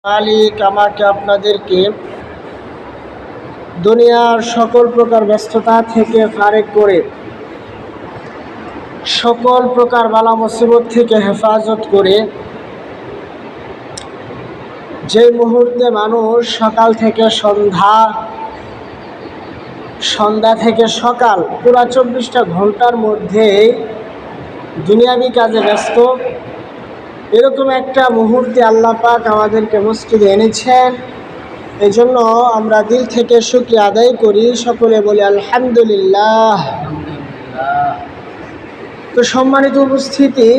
মালিক আমাকে আপনাদেরকে দুনিয়ার সকল প্রকার ব্যস্ততা থেকে ফারেক করে সকল প্রকার বালা মুসিবত থেকে হেফাজত করে যে মুহূর্তে মানুষ সকাল থেকে সন্ধ্যা থেকে সকাল পুরা 24টা ঘন্টার মধ্যে দুনিয়াবি কাজে ব্যস্ত, এরকম একটা মুহূর্তে আল্লাহ পাক আমাদেরকে মসজিদে এনেছেন। এই জন্য আমরা দিল থেকে শুকরিয়া আদায় করি, সকলে বলি আলহামদুলিল্লাহ। তো সম্মানিত উপস্থিতি,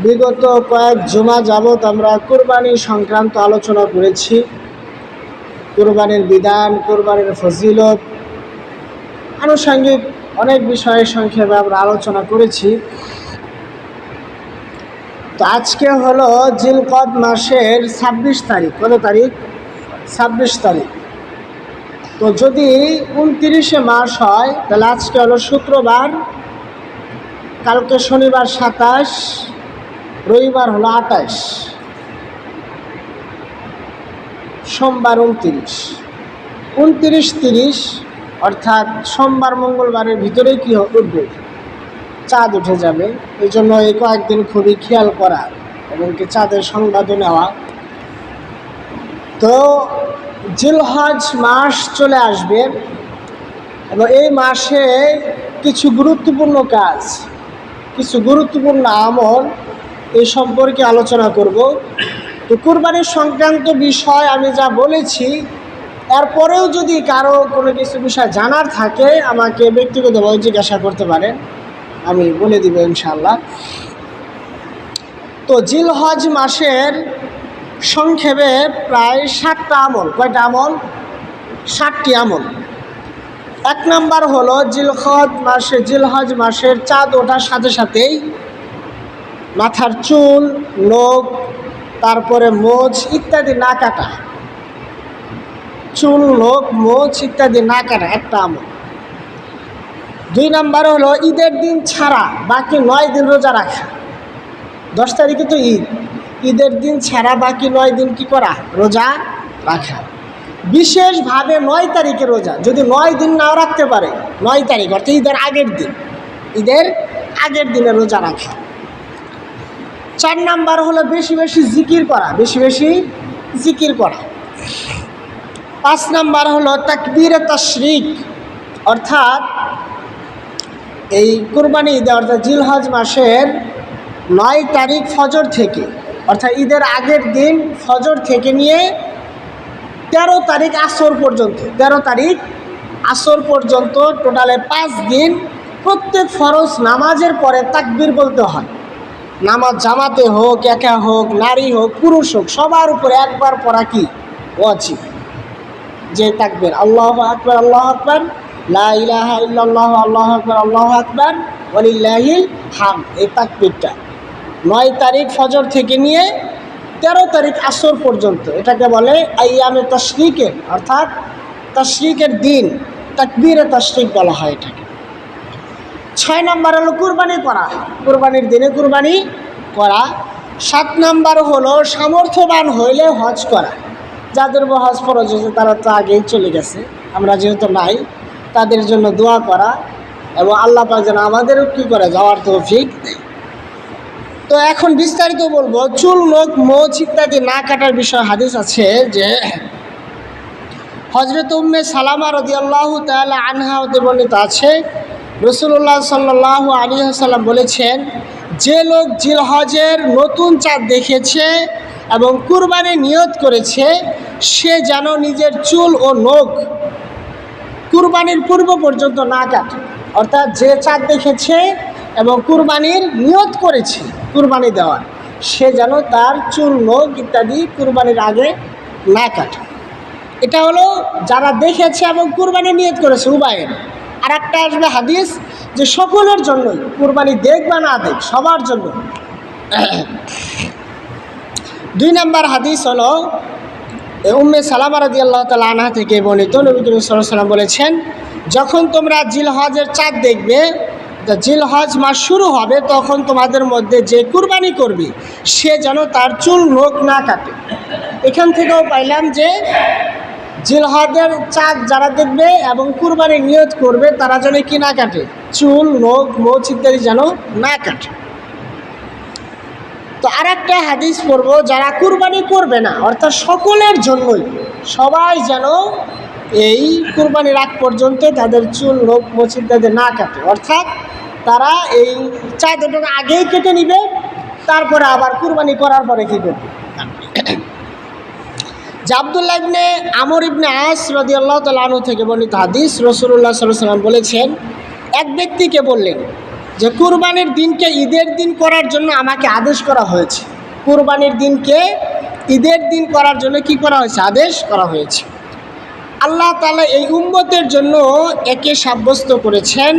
বিগত কয়েক জুমা যাবৎ আমরা কোরবানি সংক্রান্ত আলোচনা করেছি। কোরবানির বিধান, কোরবানির ফজিলত, আনুষঙ্গিক অনেক বিষয়ে সংক্ষেপে আমরা আলোচনা করেছি। তো আজকে হলো জিলকদ মাসের 26 তারিখ। কত তারিখ? 26 তারিখ। তো যদি 29শে মাস হয় তাহলে আজকে হলো শুক্রবার, কালকে শনিবার 27, রবিবার হলো 28, সোমবার 29, 30 অর্থাৎ সোমবার মঙ্গলবারের ভিতরেই কি উঠবে? চাঁদ উঠে যাবে। এই জন্য এই কয়েকদিন খুবই খেয়াল করা এবং কি চাঁদের সংবাদও নেওয়া। তো জিলহজ মাস চলে আসবে এবং এই মাসে কিছু গুরুত্বপূর্ণ কাজ, কিছু গুরুত্বপূর্ণ আমল এই সম্পর্কে আলোচনা করব। তো কুরবানির সংক্রান্ত বিষয় আমি যা বলেছি, এরপরেও যদি কারো কোনো কিছু বিষয় জানার থাকে আমাকে ব্যক্তিগতভাবে জিজ্ঞাসা করতে পারেন, আমি বলে দিব ইনশাআল্লাহ। তো জিলহজ মাসের সংক্ষেপে প্রায় 7টা আমল। কয়টা আমল? 7টি আমল। 1 নাম্বার হলো জিলহজ মাসের চাঁদ ওঠার সাথে সাথেই মাথার চুল, নখ, তারপরে মোচ ইত্যাদি না কাটা। চুল, নখ, মোচ ইত্যাদি না কাটা একটা আমল। 2 নাম্বার হলো ঈদের দিন ছাড়া বাকি 9 দিন রোজা রাখা। 10 তারিখে তো ঈদ, ঈদের দিন ছাড়া বাকি 9 দিন কি করা? রোজা রাখা। বিশেষভাবে 9 তারিখে রোজা, যদি 9 দিন নাও রাখতে পারে, 9 তারিখ অর্থাৎ ঈদের আগের দিনে রোজা রাখা। 4 নাম্বার হলো বেশি বেশি জিকির করা, জিকির করা। 5 নাম্বার হলো তাকবীরে তাশরিক, অর্থাৎ এই কুরবানি ঈদে অর্থাৎ জিলহজ মাসের 9 তারিখ ফজর থেকে, অর্থাৎ ঈদের আগের দিন ফজর থেকে নিয়ে 13 তারিখ আসর পর্যন্ত টোটালে 5 দিন প্রত্যেক ফরজ নামাজের পরে তাকবীর বলতে হয়। নামাজ জামাতে হোক, একা হোক, নারী হোক, পুরুষ হোক, সবার উপরে একবার পড়া কি ওয়াজিব। যে তাকবীর আল্লাহু আকবার, আল্লাহু আকবার, লা ইলাহা ইল্লাল্লাহ, আল্লাহু আকবার, আল্লাহু আকবার, ওয়ালিল্লাহিল হামদ, এই তাকবীরটা 9 তারিখ ফজর থেকে নিয়ে 13 তারিখ আসর পর্যন্ত, এটাকে বলে আইয়ামে তাশরিকের, অর্থাৎ তাশরিকের দিন, তাকবীরে তাশরিক বলা হয় এটাকে। 6 নাম্বার হলো কুরবানি করা, কুরবানির দিনে কুরবানি করা। 7 নাম্বার হলো সামর্থ্যবান হইলে হজ করা। যাদের হজ ফরজ হয়েছে তারা তো আগেই চলে গেছে, আমরা যেহেতু নাই, তাদের জন্য দোয়া করা এবং আল্লাহ পাক যেন আমাদেরও কী করে যাওয়ার তৌফিক দেয়। তো এখন বিস্তারিত বলবো। চুল, নখ, মোচ ইত্যাদি না কাটার বিষয় হাদিস আছে যে হযরত উম্মে সালামা রাদিয়াল্লাহু তাআলা আনহা হতে বর্ণিত আছে, রাসূলুল্লাহ সাল্লাল্লাহু আলাইহি ওয়াসাল্লাম বলেছেন, যে লোক জিলহজের নতুন চাঁদ দেখেছে এবং কুরবানি নিয়ত করেছে, সে যেন নিজের চুল ও নখ কুরবানির পূর্ব পর্যন্ত না কাটে। অর্থাৎ যে চাঁদ দেখেছে এবং কুরবানির নিয়ত করেছে কুরবানি দেওয়ার, সে যেন তার চুল, নখ ইত্যাদি কুরবানির আগে না কাটে। এটা হলো যারা দেখেছে এবং কুরবানি নিয়ত করেছে উভয়ের। আর একটা আসবে হাদিস যে সকলের জন্যই, কুরবানি দেখ বা না দেখ, সবার জন্য। 2 নাম্বার হাদিস হলো উম্মে সালামা রাদিয়াল্লাহু তাআলা আনহা থেকে বর্ণিত, নবী করিম সাল্লাল্লাহু আলাইহি ওয়াসাল্লাম বলেছেন, যখন তোমরা জিলহজের চাঁদ দেখবে, জিলহজ মাস শুরু হবে তখন তোমাদের মধ্যে যে কুরবানি করবে সে যেন তার চুল নখ না কাটে। এখান থেকেও পাইলাম যে জিলহজের চাঁদ যারা দেখবে এবং কুরবানির নিয়ত করবে তারা যেন কি না কাটে, চুল নখ মোচ ইত্যাদি যেন না কাটে। তো আর একটা হাদিস পড়বো, যারা কুরবানি করবে না অর্থাৎ সকলের জন্যই, সবাই যেন এই কুরবানির আগ পর্যন্ত তাদের চুল নখ মোচ ইত্যাদি না কাটে, অর্থাৎ তারা এই চাঁদ ওটাকে আগেই কেটে নিবে, তারপরে আবার কুরবানি করার পরে কী করবে। যে আব্দুল্লাহ ইবনে আমর ইবনে আস রাদিয়াল্লাহু তাআলা আনহু থেকে বর্ণিত হাদিস, রাসূলুল্লাহ সাল্লাল্লাহু আলাইহি ওয়াসাল্লাম বলেছেন, এক ব্যক্তিকে বললেন যে কুরবানির দিনকে ঈদের দিন করার জন্য আমাকে আদেশ করা হয়েছে। কুরবানির দিনকে ঈদের দিন করার জন্য কি করা হয়েছে, আদেশ করা হয়েছে। আল্লাহ তাআলা এই উম্মতের জন্য একে সাব্যস্ত করেছেন।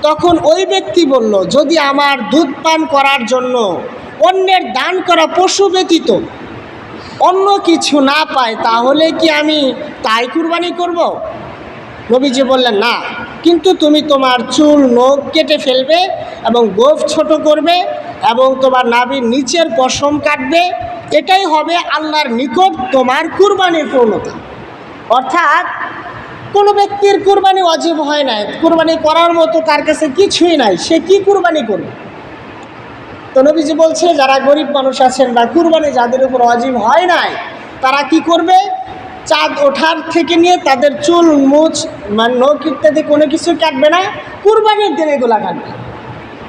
তখন ওই ব্যক্তি বলল, যদি আমার দুধ পান করার জন্য অন্যের দান করা পশু ব্যতীত অন্য কিছু না পায় তাহলে কি আমি তাই কুরবানি করব? নবীজি বললেন, না, কিন্তু তুমি তোমার চুল নখ কেটে ফেলবে এবং গোঁফ ছোট করবে এবং তোমার নাভির নিচের পশম কাটবে, এটাই হবে আল্লাহর নিকট তোমার কুরবানির পূর্ণতা। অর্থাৎ কোনো ব্যক্তির কুরবানি ওয়াজিব হয় নাই, কুরবানি করার মতো তার কাছে কিছুই নাই, সে কি কুরবানি করবে? তো নবীজি বলছে, যারা গরিব মানুষ আছেন বা কুরবানি যাদের উপর ওয়াজিব হয় নাই তারা কি করবে, চাঁদ ওঠার থেকে নিয়ে তাদের চুল মুছ মানে নখ ইত্যাদি কোনো কিছু কাটবে না, কুরবানির দিন এগুলা কাটবে।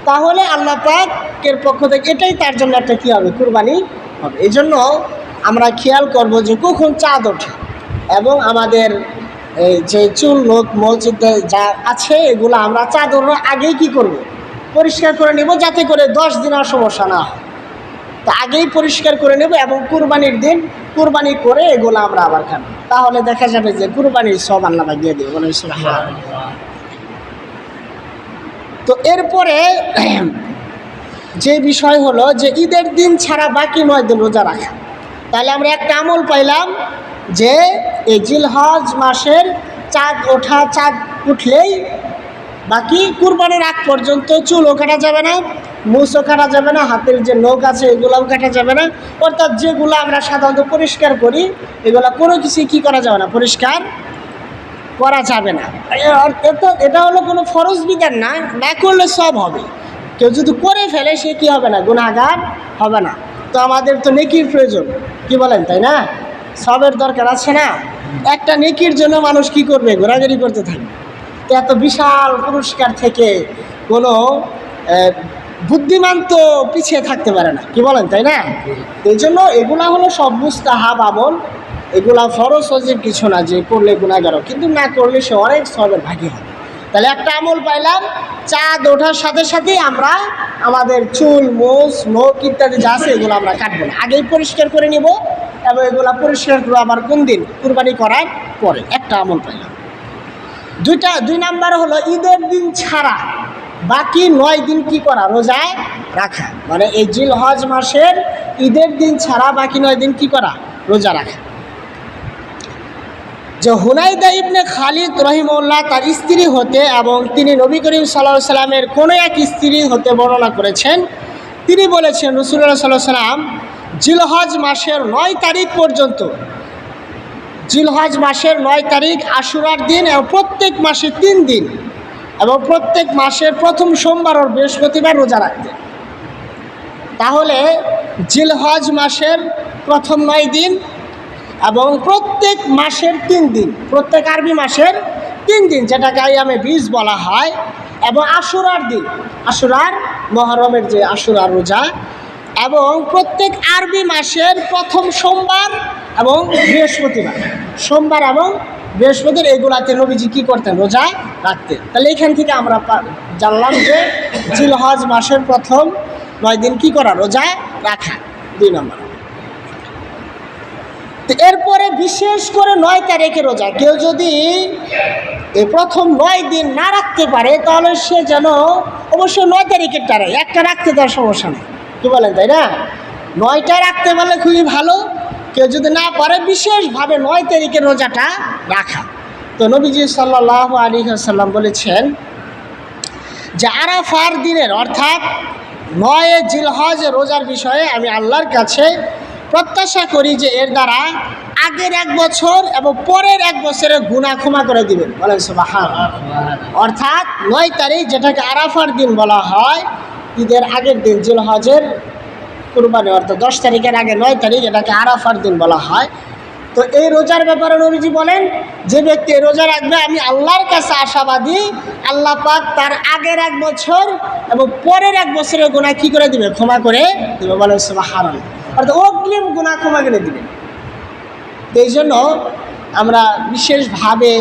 তাহলে আল্লাহ পাকের পক্ষ থেকে এটাই তার জন্য একটা কী হবে, কুরবানি হবে। এই জন্য আমরা খেয়াল করব যে কখন চাঁদ ওঠে এবং আমাদের যে চুল নখ মোচ যা আছে এগুলো আমরা চাঁদ ওঠার আগেই কী করব, পরিষ্কার করে নেব, যাতে করে 10 দিন আর সমস্যা না হয়। তো আগেই পরিষ্কার করে নেব এবং কুরবানির দিন কুরবানি করে এগুলো আমরা আবার খাবো, তাহলে দেখা যাবে যে কুরবানির সব আল্লাহ দিয়ে দেবে। তো এরপরে যে বিষয় হলো যে ঈদের দিন ছাড়া বাকি 9 দিন রোজা রাখা। তাহলে আমরা একটা আমল পাইলাম যে এই জিলহজ মাসের চাঁদ উঠলেই বাকি কুরবানির আগ পর্যন্ত চুলও কাটা যাবে না, মুছও কাটা যাবে না, হাতের যে নখ আছে এগুলোও কাটা যাবে না, অর্থাৎ যেগুলো আমরা সাধারণত পরিষ্কার করি এগুলো কোনো কিছু কী করা যাবে না, পরিষ্কার করা যাবে না। এটা হলো কোনো ফরজ বিধান না, না করলে সব হবে। কেউ যদি করে ফেলে সে কী হবে না, গুনাহগার হবে না। তো আমাদের তো নেকির প্রয়োজন, কি বলেন, তাই না? সবের দরকার আছে না? একটা নেকির জন্য মানুষ কি করবে, ঘোরাঘুরি করতে থাকবে। তো এত বিশাল পুরস্কার থেকে কোনো বুদ্ধিমান তো পিছিয়ে থাকতে পারে না, কি বলেন, তাই না? এই জন্য এগুলা হলো সব মুস্তাহাব আমল, এগুলা ফরজ ওয়াজিব কিছু না যে করলে গুনাহগার, কিন্তু না করলে সে অনেক সবের ভাগী হবে। তাহলে একটা আমল পাইলাম, চাঁদ ওঠার সাথে সাথেই আমরা আমাদের চুল মোচ নখ ইত্যাদি যা আছে এগুলো আমরা কাটবো না, আগেই পরিষ্কার করে নিব এবং এগুলো পরিষ্কার করবো আবার কোন দিন, কুরবানি করার পরে। একটা আমল পাইলাম। 2 নাম্বার হলো ঈদের দিন ছাড়া বাকি 9 দিন কি করা, রোজা রাখা। মানে এই জিলহজ মাসের ঈদের দিন ছাড়া বাকি 9 দিন কি করা, রোজা রাখা। যে হুনাইদা ইবনে খালিদ রহিমাহুল্লাহ তার স্ত্রী হতে এবং তিনি নবী করিম সাল্লাল্লাহু আলাইহি সাল্লামের কোনো এক স্ত্রী হতে বর্ণনা করেছেন, তিনি বলেছেন রাসূলুল্লাহ সাল্লাল্লাহু আলাইহি সাল্লাম জিলহজ মাসের 9 তারিখ পর্যন্ত, জিলহজ মাসের 9 তারিখ আশুরার দিন এবং প্রত্যেক মাসে 3 দিন এবং প্রত্যেক মাসের প্রথম সোমবার ও বৃহস্পতিবার রোজা রাখতেন। তাহলে জিলহজ মাসের প্রথম 9 দিন এবং প্রত্যেক মাসের 3 দিন, প্রত্যেক আরবি মাসের 3 দিন যেটাকে আইয়ামে বীজ বলা হয়, এবং আশুরার দিন, আশুরার মহরমের যে আশুরার রোজা, এবং প্রত্যেক আরবি মাসের প্রথম সোমবার এবং বৃহস্পতিবার, সোমবার এবং বৃহস্পতিবার এগুলাতে নবীজি কী করতেন, রোজা রাখতেন। তাহলে এখান থেকে আমরা জানলাম যে জিলহজ মাসের প্রথম 9 দিন কী করা, রোজা রাখা। 2 নম্বর। তো এরপরে বিশেষ করে 9 তারিখে রোজা কেউ যদি এই প্রথম 9 দিন না রাখতে পারে তাহলে সে যেন অবশ্যই 9 তারিখের টারে একটা রাখতে তার সমস্যা নেই, কি বলেন, তাই না? 9টা রাখতে পারলে খুবই ভালো। কেউ যদি না পারে বিশেষভাবে 9 তারিখের রোজাটা রাখা। তো নবীজি সাল্লাল্লাহু আলাইহি ওয়াসাল্লাম বলেছেন যে আরাফার দিনের অর্থাৎ ৯ জিলহজ রোজার বিষয়ে আমি আল্লাহর কাছে প্রত্যাশা করি যে এর দ্বারা আগের ১ বছর এবং পরের ১ বছরের গুনাহ ক্ষমা করে দিবেন, বলেন সুবহানাল্লাহ। অর্থাৎ ৯ তারিখ যেটাকে আরাফার দিন বলা হয়, ঈদের আগের দিন, জিলহজের কুরবানি অর্থাৎ ১০ তারিখের আগে ৯ তারিখ, এটাকে আরাফার দিন বলা হয়। তো এই রোজার ব্যাপারে নবীজি বলেন, যে ব্যক্তি রোজা রাখবে আমি আল্লাহর কাছে আশাবাদী আল্লাহ পাক তার আগের ১ বছর এবং পরের ১ বছরের গুনাহ কী করে দিবে? ক্ষমা করে দিবে, বলেন সুবহানাল্লাহ। অর্থাৎ অগ্রিম গুনাহ ক্ষমা করে দিবে। এই জন্য আমরা বিশেষভাবে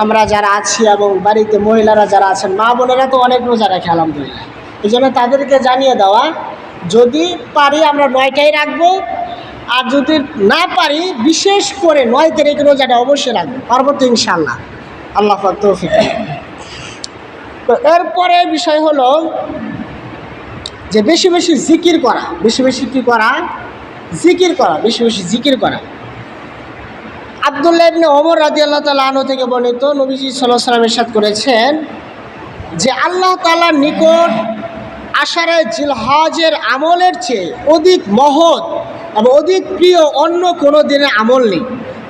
আমরা যারা আছি এবং বাড়িতে মহিলারা যারা আছেন, মা বোনেরা তো অনেক রোজা রাখে আলহামদুলিল্লাহ, এই জন্য তাদেরকে জানিয়ে দেওয়া, যদি পারি আমরা ৯টাই রাখবো, আর যদি না পারি বিশেষ করে ৯ তারিখ রোজাটা অবশ্যই রাখবো, পারবো তো ইনশাআল্লাহ, আল্লাহ পাক তৌফিক। তো এরপরে বিষয় হলো যে বেশি বেশি জিকির করা, বেশি বেশি কী করা? জিকির করা, বেশি বেশি জিকির করা। আব্দুল্লাহ ইবনে ওমর রাদিয়াল্লাহু তাআলা আনহু থেকে বর্ণিত, নবীজি সাল্লাল্লাহু আলাইহি ওয়াসাল্লাম ইরশাদ করেছেন যে আল্লাহ তাআলার নিকট আশারে জিলহজের আমলের চেয়ে অধিক মহৎ এবং অধিক প্রিয় অন্য কোনো দিনের আমল নেই।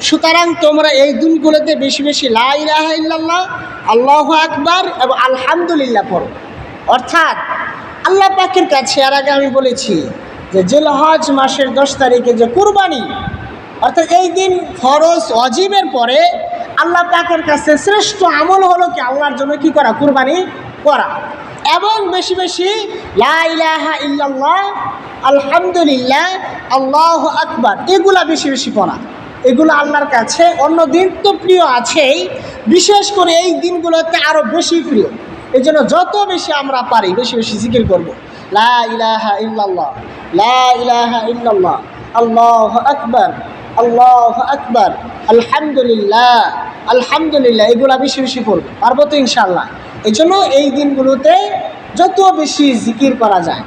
সুতরাং তোমরা এই দিনগুলোতে বেশি বেশি লা ইলাহা ইল্লাল্লাহ, আল্লাহু আকবার এবং আলহামদুলিল্লাহ পড়ো। অর্থাৎ আল্লাহ পাকের কাছে, এর আগে আমি বলেছি যে জিলহজ মাসের ১০ তারিখে যে কুরবানি, অর্থাৎ এই দিন ফরজ ওয়াজিবের পরে আল্লাহ পাকের কাছে শ্রেষ্ঠ আমল হলো কি? আল্লাহর জন্য কি করা? কুরবানি করা। এবং বেশি বেশি লা ইলাহা ইল্লাল্লাহ, আলহামদুলিল্লাহ, আল্লাহু আকবার, এগুলা বেশি বেশি পড়া। এগুলো আল্লাহর কাছে অন্য দিন তো প্রিয় আছেই, বিশেষ করে এই দিনগুলোতে আরও বেশি প্রিয়। এই জন্য যত বেশি আমরা পারি বেশি বেশি জিকির করব। লা ইলাহা ইল্লাল্লাহ, লা ইলাহা ইল্লাল্লাহ, আল্লাহু আকবার, আল্লাহু আকবার, আলহামদুলিল্লাহ, আলহামদুলিল্লাহ, এগুলা বেশি বেশি করবো, পারবো তো ইনশাআল্লাহ। এই জন্য এই দিনগুলোতে যত বেশি জিকির করা যায়,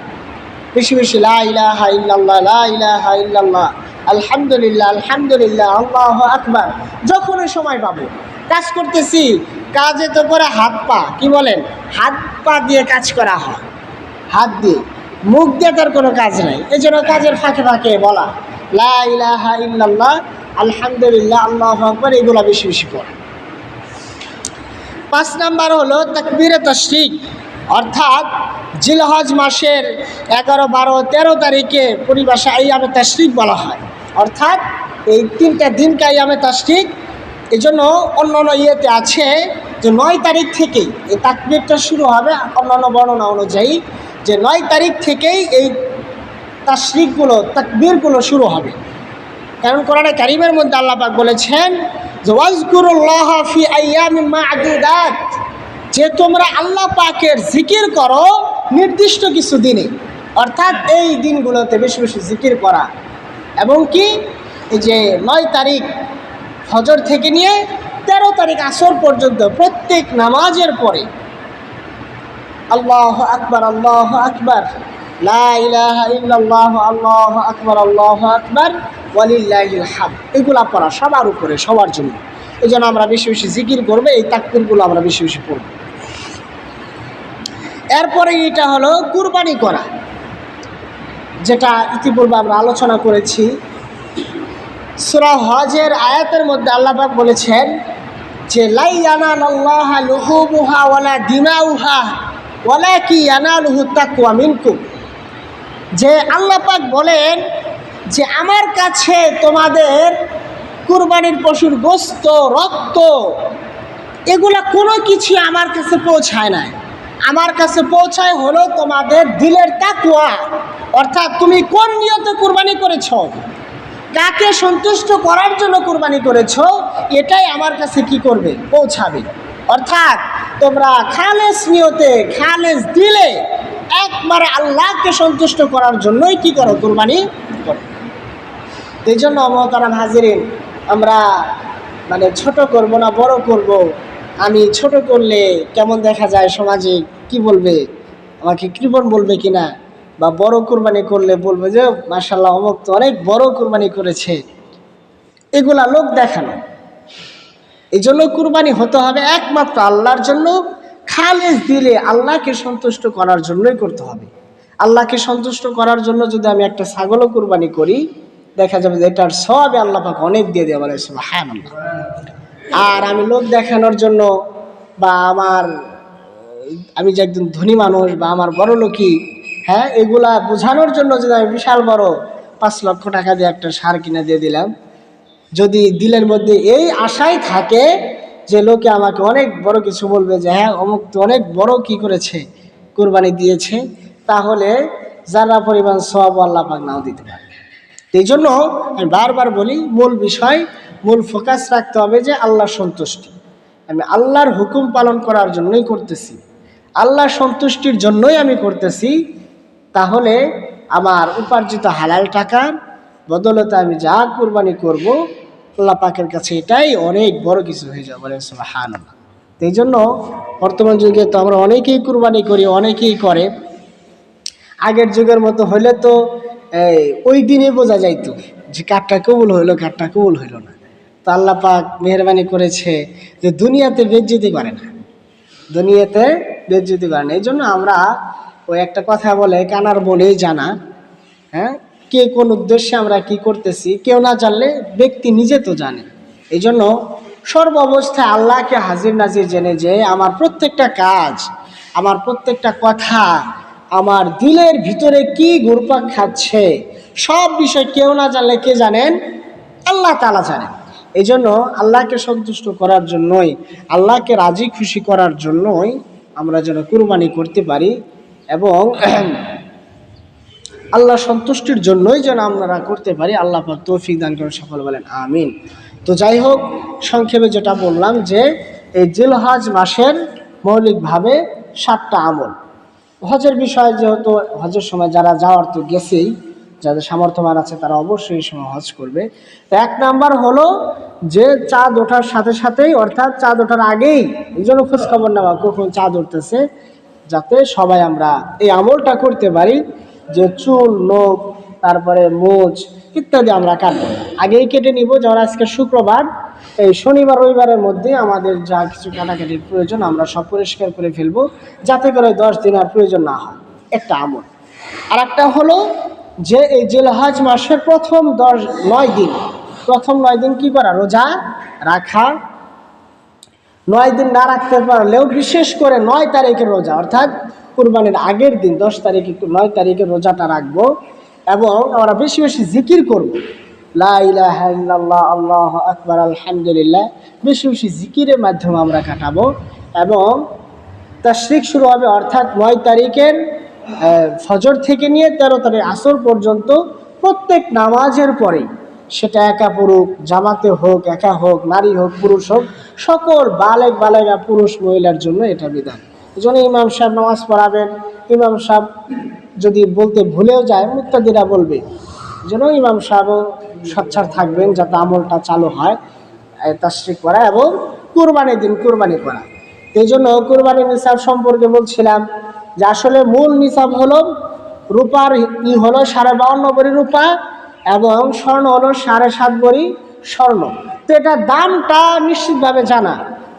বেশি বেশি লা ইলাহা ইল্লাল্লাহ, লা ইলাহা ইল্লাল্লাহ, আলহামদুলিল্লাহ, আলহামদুলিল্লাহ, আল্লাহু আকবার, যখনই সময় পাবো। কাজ করতেছি, কাজে তো করে হাত পা, কি বলেন, হাত পা দিয়ে কাজ করা হয়, হাত দিয়ে, মুখ দিয়ে তার কোনো কাজ নাই। এই জন্য কাজের ফাঁকে ফাঁকে বলা লা ইলাহা ইল্লাল্লাহ, আলহামদুলিল্লাহ, আল্লাহু আকবার, এগুলো বেশি বেশি পড়া। ৫ নাম্বার হলো তাকবীরে তাশরিক, অর্থাৎ জিলহজ মাসের ১১, ১২, ১৩ তারিখে পরিভাষা আইয়ামে তাশরিক বলা হয়। অর্থাৎ এই ৩টা দিনকে আইয়ামে তাশরিক। এই জন্য অন্য অন্য ইয়েতে আছে যে ৯ তারিখ থেকেই এই তাকবীরটা শুরু হবে, অন্যান্য বর্ণনা অনুযায়ী যে ৯ তারিখ থেকেই এই তাশরিকগুলো, তাকবীরগুলো শুরু হবে। কারণ কোরআনে কারীমের মধ্যে আল্লাহ পাক বলেছেন যে ওয়াজকুরুল্লাহ ফি আইয়ামিন মা'দুদাত, যে তোমরা আল্লাহ পাকের জিকির করো নির্দিষ্ট কিছু দিনে। অর্থাৎ এই দিনগুলোতে বেশি বেশি জিকির করা, এবং কি এই যে ৯ তারিখ ফজর থেকে নিয়ে ১৩ তারিখ আসর পর্যন্ত প্রত্যেক নামাজের পরে আল্লাহু আকবার, আল্লাহু আকবার, লা ইলাহা ইল্লাল্লাহ, আল্লাহু আকবার, আল্লাহু আকবার, ওয়ালিল্লাহিল হামদ, এগুলা পড়া সবার উপরে, সবার জন্য। এই জন্য আমরা বেশি বেশি জিকির করবো, এই তাকবীরগুলো আমরা বেশি বেশি পড়ব। এরপরে এটা হলো কুরবানি করা, যেটা ইতিপূর্বে আমরা আলোচনা করেছি। সূরা হজের আয়াতের মধ্যে আল্লাহ পাক বলেছেন যে লা ইয়ানালুল্লাহা লুহুমুহা ওয়ালা দিমাউহা ওয়ালাকিন ইয়ানালুহু তাকওয়া মিনকুম, যে আল্লাহ পাক বলেন যে আমার কাছে তোমাদের কুরবানির পশুর গোশত, রক্ত, এগুলা কোনো কিছু আমার কাছে পৌঁছায় না। আমার কাছে পৌঁছায় হলো তোমাদের দিলের তাকওয়া, অর্থাৎ তুমি কোন নিয়তে কুরবানি করেছ, কাকে সন্তুষ্ট করার জন্য কুরবানি করেছ, এটাই আমার কাছে কি করবে, পৌঁছাবে। অর্থাৎ তোমরা খালেস নিয়তে, খালেস দিলে একবারে আল্লাহকে সন্তুষ্ট করার জন্যই কি করো, কুরবানি করো। এই জন্য মহতারাম হাজিরিন, আমরা মানে ছোট করব না বড় করব। আমি ছোট করলে কেমন দেখা যায় সমাজে, কি বলবে, আমাকে কৃপণ বলবে কিনা, বা বড় কুরবানি করলে বলবে যে মাশাআল্লাহ অমুক তো অনেক বড় কুরবানি করেছে, এগুলা লোক দেখানো। এই জন্য কুরবানি হতে হবে একমাত্র আল্লাহর জন্য, খালেস দিলে আল্লাহকে সন্তুষ্ট করার জন্যই করতে হবে। আল্লাহকে সন্তুষ্ট করার জন্য যদি আমি একটা ছাগলও কুরবানি করি, দেখা যাবে যে এটার সওয়াবে আল্লাহ পাক অনেক দিয়ে দেওয়া বলে সুবহানাল্লাহ। আর আমি লোক দেখানোর জন্য বা আমি যে একজন ধনী মানুষ বা আমার বড় লোকই, হ্যাঁ, এগুলা বোঝানোর জন্য যদি আমি বিশাল বড় 5 লক্ষ টাকা দিয়ে একটা সার কিনে দিয়ে দিলাম, যদি দিলের মধ্যে এই আশাই থাকে যে লোকে আমাকে অনেক বড় কিছু বলবে যে হ্যাঁ অমুক তো অনেক বড় কি করেছে, কুরবানি দিয়েছে, তাহলে যারা পরিমাণ সওয়াব আল্লাহ পাক নাও দিতে পারে। এই জন্য আমি বারবার বলি, মূল বিষয়, মূল ফোকাস রাখতে হবে যে আল্লাহর সন্তুষ্টি। আমি আল্লাহর হুকুম পালন করার জন্যই করতেছি, আল্লাহর সন্তুষ্টির জন্যই আমি করতেছি। তাহলে আমার উপার্জিত হালাল টাকার বদলতে আমি যা কুরবানি করব, আল্লাহ পাকের কাছে এটাই অনেক বড় কিছু হয়ে যাবে বলে সুবহানাল্লাহ। এই জন্য বর্তমান যুগে তো আমরা অনেকেই কুরবানি করি, অনেকেই করে। আগের যুগের মতো হলে তো ওই দিনে বোঝা যাইতো যে কারটা কবুল হইলো, কারটা কবুল হইল না। তো আল্লাহ পাক মেহরবানি করেছে যে দুনিয়াতে বেজ্জতি করে না, দুনিয়াতে বেজ্জতি করে না। এই জন্য আমরা ওই একটা কথা বলে, কানার বলেই জানা, হ্যাঁ, কে কোন উদ্দেশ্যে আমরা কি করতেছি কেউ না জানলে ব্যক্তি নিজে তো জানে। এই জন্য সর্ব অবস্থায় আল্লাহকে হাজির নাজির জেনে যে আমার প্রত্যেকটা কাজ, আমার প্রত্যেকটা কথা, আমার দিলের ভিতরে কি ঘুরপাক খাচ্ছে, সব বিষয় কেউ না জানলে কে জানেন? আল্লাহ তাআলা জানেন। এই জন্য আল্লাহকে সন্তুষ্ট করার জন্যই, আল্লাহকে রাজি খুশি করার জন্যই আমরা যেন কুরবানি করতে পারি এবং আল্লাহ সন্তুষ্টির জন্যই যেন আমরা করতে পারি। আল্লাহ পাক তৌফিক দান করেন, সকলে বলেন আমিন। তো যাই হোক, সংক্ষেপে যেটা বললাম যে এই জিলহজ মাসের মৌলিকভাবে 7টা আমল। হজের বিষয় যেহেতু হজের সময় যারা যাওয়ার তো গেছেই, যাদের সামর্থ্যবান আছে তারা অবশ্যই এই সময় হজ করবে। তো 1 নাম্বার হলো যে চাঁদ ওঠার সাথে সাথেই, অর্থাৎ চাঁদ ওঠার আগেই, এই জন্য খোঁজখবর নেওয়া কখন চাঁদ উঠতেছে, যাতে সবাই আমরা এই আমলটা করতে পারি যে চুল, নখ, তারপরে মোজ ইত্যাদি আমরা কাটবো, আগেই কেটে নিব। যেমন আজকে শুক্রবার, এই শনিবার রবিবারের মধ্যে আমাদের যা কিছু কাটাকাটির প্রয়োজন আমরা সব পরিষ্কার করে ফেলবো, যাতে করে 10 দিন আর প্রয়োজন না হয়। একটা আমল। আর একটা হলো যে এই জিলহজ মাসের প্রথম 9 দিন, প্রথম 9 দিন কি করা? রোজা রাখা। 9 দিন না রাখতে পারলেও বিশেষ করে 9 তারিখের রোজা, অর্থাৎ কুরবানির আগের দিন 10 তারিখে 9 তারিখে রোজাটা রাখবো এবং আমরা বেশি বেশি জিকির করব, লা ইলাহা ইল্লাল্লাহ, আল্লাহু আকবার, আলহামদুলিল্লাহ, বেশি বেশি জিকিরের মাধ্যমে আমরা কাটাবো। এবং তাশরিক শুরু হবে, অর্থাৎ 9 তারিখের ফজর থেকে নিয়ে 13 তারিখ আসর পর্যন্ত প্রত্যেক নামাজের পরে, সেটা একা পুরুষ, জামাতে হোক, একা হোক, নারী হোক, পুরুষ হোক, সকল বালেগা পুরুষ মহিলার জন্য এটা বিধান। এই জন্য ইমাম সাহেব নামাজ পড়াবেন, ইমাম সাহেব যদি বলতে ভুলেও যায় মুক্তাদিরা বলবে, যেন ইমাম সাহেবও সচ্ছার থাকবেন যাতে আমলটা চালু হয়, তাশরিক করা এবং কুরবানির দিন কুরবানি করা। এই জন্য কুরবানির নিসাব সম্পর্কে বলছিলাম যে আসলে মূল নিসাব হলো রূপার হলো 52.5 ভরি রূপা এবং স্বর্ণ হলো 7.5 ভরি স্বর্ণ। তো এটা দামটা নিশ্চিতভাবে জানা,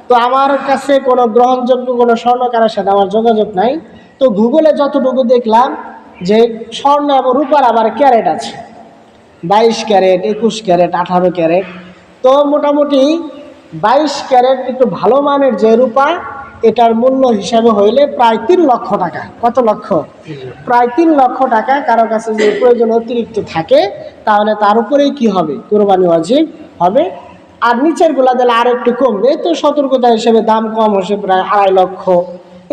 তো আমার কাছে কোনো গ্রহণযোগ্য কোনো স্বর্ণকারের সাথে আমার যোগাযোগ নাই। তো গুগলে যতটুকু দেখলাম যে স্বর্ণ এবং রূপার আবার ক্যারেট আছে, 22 ক্যারেট, 21 ক্যারেট, 18 ক্যারেট। তো মোটামুটি 22 ক্যারেট একটু ভালো মানের যে রূপা, এটার মূল্য হিসাবে হইলে প্রায় 3 লক্ষ টাকা। কত লক্ষ? প্রায় 3 লক্ষ টাকা। কারো কাছে যে প্রয়োজন অতিরিক্ত থাকে তাহলে তার উপরেই কি হবে? কুরবানি ওয়াজিব হবে। আর নিচের গুলা দিলে আর একটু কমবে, তো সতর্কতা হিসেবে দাম কম হচ্ছে প্রায় 2.5 লক্ষ।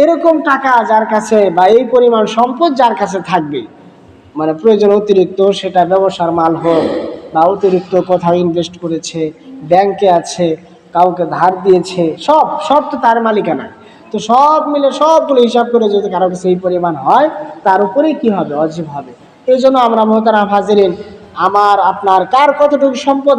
এরকম টাকা যার কাছে বা এই পরিমাণ সম্পদ যার কাছে থাকবে, মানে প্রয়োজন অতিরিক্ত, সেটা ব্যবসার মাল হোক বা অতিরিক্ত কোথাও ইনভেস্ট করেছে, ব্যাংকে আছে, কাউকে ধার দিয়েছে, সব তো তার মালিকানা। তো সব মিলে সবগুলো হিসাব করে যদি কারো কাছে এই পরিমাণ হয়, তার উপরেই কি হবে? ওয়াজিব হবে। এই জন্য আমরা মুহতারাম হাজিরিন, আমার আপনার কার কতটুকু সম্পদ